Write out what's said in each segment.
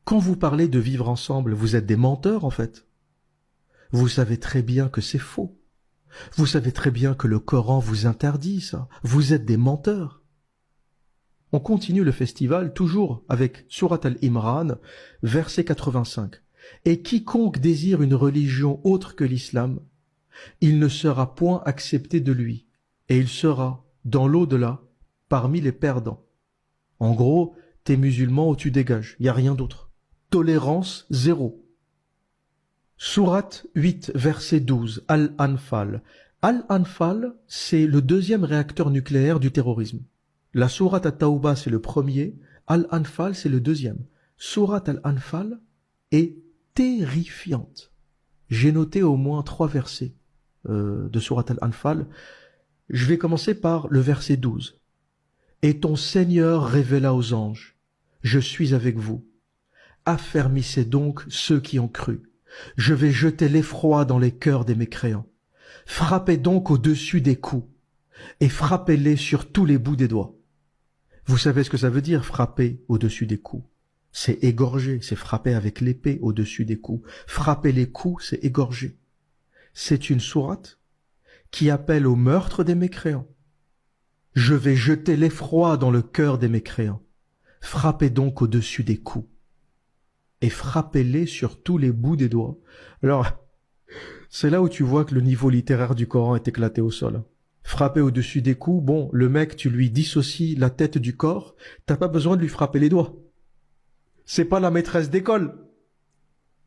Quand vous parlez de vivre ensemble, vous êtes des menteurs en fait. Vous savez très bien que c'est faux. Vous savez très bien que le Coran vous interdit ça. Vous êtes des menteurs. On continue le festival toujours avec Surat Al-Imran, verset 85. Et quiconque désire une religion autre que l'islam, il ne sera point accepté de lui, et il sera, dans l'au-delà, parmi les perdants. En gros, t'es musulman ou tu dégages, il n'y a rien d'autre. Tolérance zéro. Surat 8, verset 12, Al-Anfal. Al-Anfal, c'est le deuxième réacteur nucléaire du terrorisme. La Surat At-Tawbah, c'est le premier. Al-Anfal, c'est le deuxième. Surat Al-Anfal est terrifiante. J'ai noté au moins 3 versets de Surat Al-Anfal. Je vais commencer par le verset 12. Et ton Seigneur révéla aux anges, je suis avec vous. Affermissez donc ceux qui ont cru. Je vais jeter l'effroi dans les cœurs des mécréants. Frappez donc au-dessus des coups et frappez-les sur tous les bouts des doigts. Vous savez ce que ça veut dire, frapper au-dessus des coups? C'est égorger, c'est frapper avec l'épée au-dessus des coups. Frapper les coups, c'est égorger. C'est une sourate qui appelle au meurtre des mécréants. Je vais jeter l'effroi dans le cœur des mécréants. Frappez donc au-dessus des coups et frappez-les sur tous les bouts des doigts. Alors, c'est là où tu vois que le niveau littéraire du Coran est éclaté au sol. Frapper au-dessus des coups, bon, le mec, tu lui dissocies la tête du corps, t'as pas besoin de lui frapper les doigts. C'est pas la maîtresse d'école.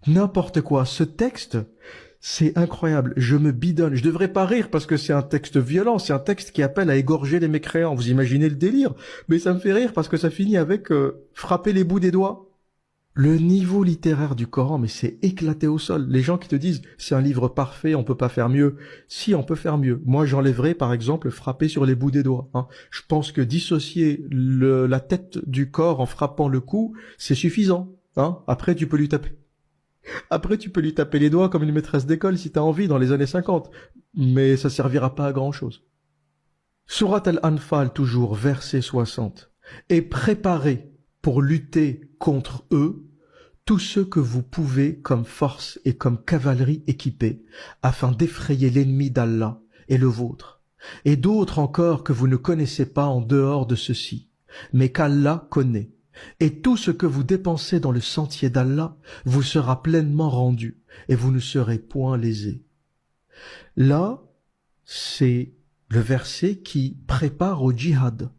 N'importe quoi. Ce texte, c'est incroyable. Je me bidonne. Je devrais pas rire parce que c'est un texte violent. C'est un texte qui appelle à égorger les mécréants. Vous imaginez le délire? Mais ça me fait rire parce que ça finit avec frapper les bouts des doigts. Le niveau littéraire du Coran, mais c'est éclaté au sol. Les gens qui te disent c'est un livre parfait, on peut pas faire mieux. Si, on peut faire mieux. Moi, j'enlèverais par exemple frapper sur les bouts des doigts. Je pense que dissocier la tête du corps en frappant le cou, c'est suffisant. Après, tu peux lui taper. Après, tu peux lui taper les doigts comme une maîtresse d'école si t'as envie dans les années 50. Mais ça servira pas à grand chose. Surat Al-Anfal, toujours, verset 60. Et préparez pour lutter contre eux tous ceux que vous pouvez comme force et comme cavalerie équipée, afin d'effrayer l'ennemi d'Allah et le vôtre, et d'autres encore que vous ne connaissez pas en dehors de ceux-ci, mais qu'Allah connaît. Et tout ce que vous dépensez dans le sentier d'Allah vous sera pleinement rendu, et vous ne serez point lésés. Là, c'est le verset qui prépare au djihad.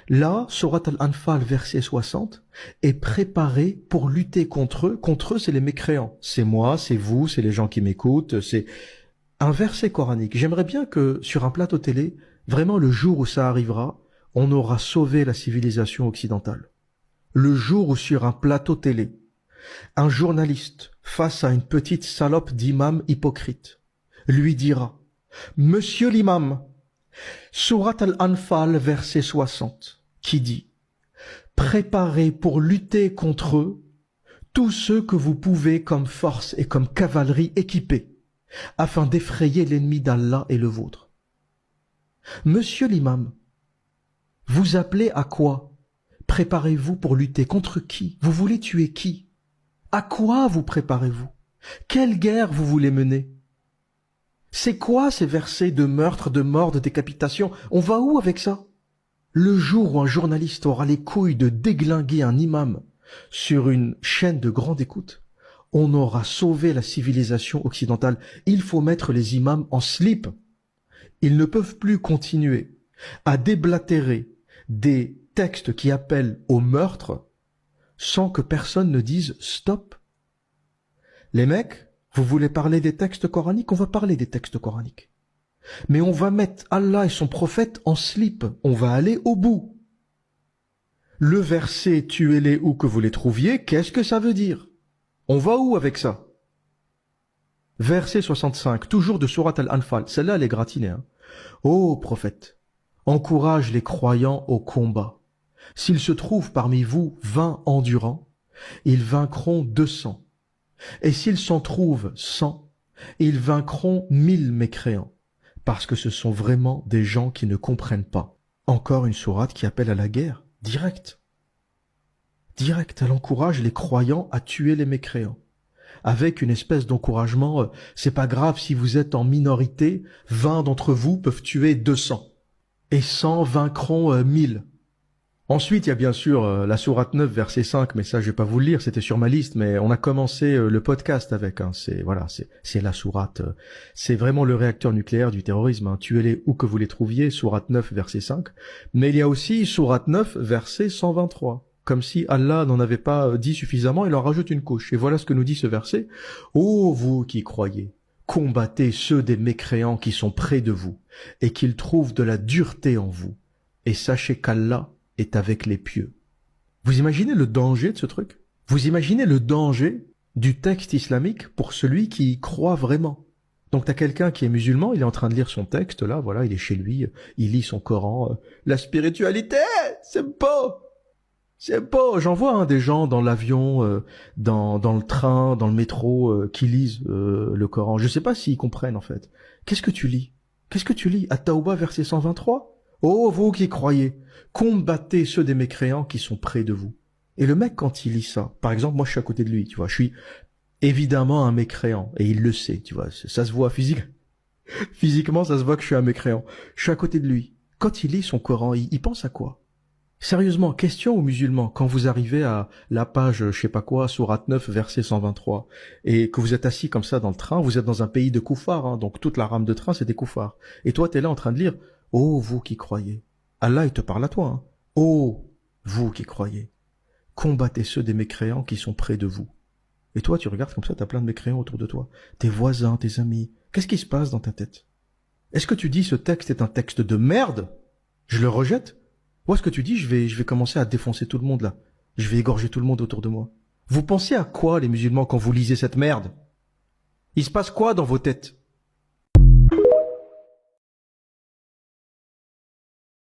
Là, Surat Al-Anfal, verset 60, est préparé pour lutter contre eux. Contre eux, c'est les mécréants. C'est moi, c'est vous, c'est les gens qui m'écoutent. C'est un verset coranique. J'aimerais bien que, sur un plateau télé, vraiment le jour où ça arrivera, on aura sauvé la civilisation occidentale. Le jour où sur un plateau télé, un journaliste, face à une petite salope d'imam hypocrite, lui dira « Monsieur l'imam », Surat Al-Anfal, verset 60, qui dit « Préparez pour lutter contre eux tous ceux que vous pouvez comme force et comme cavalerie équipée, afin d'effrayer l'ennemi d'Allah et le vôtre. » Monsieur l'imam, vous appelez à quoi? Préparez-vous pour lutter contre qui? Vous voulez tuer qui? À quoi vous préparez-vous? Quelle guerre vous voulez mener? C'est quoi ces versets de meurtre, de mort, de décapitation? On va où avec ça? Le jour où un journaliste aura les couilles de déglinguer un imam sur une chaîne de grande écoute, on aura sauvé la civilisation occidentale. Il faut mettre les imams en slip. Ils ne peuvent plus continuer à déblatérer des textes qui appellent au meurtre sans que personne ne dise stop. Les mecs, vous voulez parler des textes coraniques? On va parler des textes coraniques. Mais on va mettre Allah et son prophète en slip. On va aller au bout. Le verset « Tuez-les où que vous les trouviez », qu'est-ce que ça veut dire? On va où avec ça? Verset 65, toujours de Surat Al-Anfal. Celle-là, elle est gratinée. Ô prophète, encourage les croyants au combat. S'il se trouve parmi vous 20 endurants, ils vaincront 200. Et s'ils s'en trouvent 100, ils vaincront 1000 mécréants, parce que ce sont vraiment des gens qui ne comprennent pas. Encore une sourate qui appelle à la guerre, directe. Direct, elle encourage les croyants à tuer les mécréants. Avec une espèce d'encouragement, c'est pas grave si vous êtes en minorité, 20 d'entre vous peuvent tuer 200. Et 100 vaincront 1000. Ensuite, il y a bien sûr la sourate 9, verset 5, mais ça je vais pas vous le lire, c'était sur ma liste, mais on a commencé le podcast avec, c'est la sourate, c'est vraiment le réacteur nucléaire du terrorisme, tuez-les où que vous les trouviez, sourate 9, verset 5, mais il y a aussi sourate 9, verset 123, comme si Allah n'en avait pas dit suffisamment, il en rajoute une couche, et voilà ce que nous dit ce verset, ô vous qui croyez, combattez ceux des mécréants qui sont près de vous, et qu'ils trouvent de la dureté en vous, et sachez qu'Allah est avec les pieux. Vous imaginez le danger de ce truc? Vous imaginez le danger du texte islamique pour celui qui y croit vraiment? Donc t'as quelqu'un qui est musulman, il est en train de lire son texte, là, voilà, il est chez lui, il lit son Coran, la spiritualité, c'est beau! C'est beau! J'en vois des gens dans l'avion, dans le train, dans le métro, qui lisent le Coran. Je sais pas s'ils comprennent, en fait. Qu'est-ce que tu lis? Qu'est-ce que tu lis? At-Tawbah, verset 123? Oh, vous qui croyez, combattez ceux des mécréants qui sont près de vous. Et le mec, quand il lit ça, par exemple, moi je suis à côté de lui, tu vois, je suis évidemment un mécréant, et il le sait, tu vois, ça se voit physiquement, ça se voit que je suis un mécréant. Je suis à côté de lui. Quand il lit son Coran, il pense à quoi? Sérieusement, question aux musulmans, quand vous arrivez à la page, je sais pas quoi, sourate 9, verset 123, et que vous êtes assis comme ça dans le train, vous êtes dans un pays de koufars, donc toute la rame de train, c'est des koufars. Et toi, t'es là en train de lire, ô vous qui croyez. Allah, il te parle à toi, ô vous qui croyez. Combattez ceux des mécréants qui sont près de vous. Et toi, tu regardes comme ça, t'as plein de mécréants autour de toi. Tes voisins, tes amis. Qu'est-ce qui se passe dans ta tête? Est-ce que tu dis ce texte est un texte de merde? Je le rejette? Ou est-ce que tu dis je vais commencer à défoncer tout le monde là? Je vais égorger tout le monde autour de moi. Vous pensez à quoi les musulmans quand vous lisez cette merde? Il se passe quoi dans vos têtes?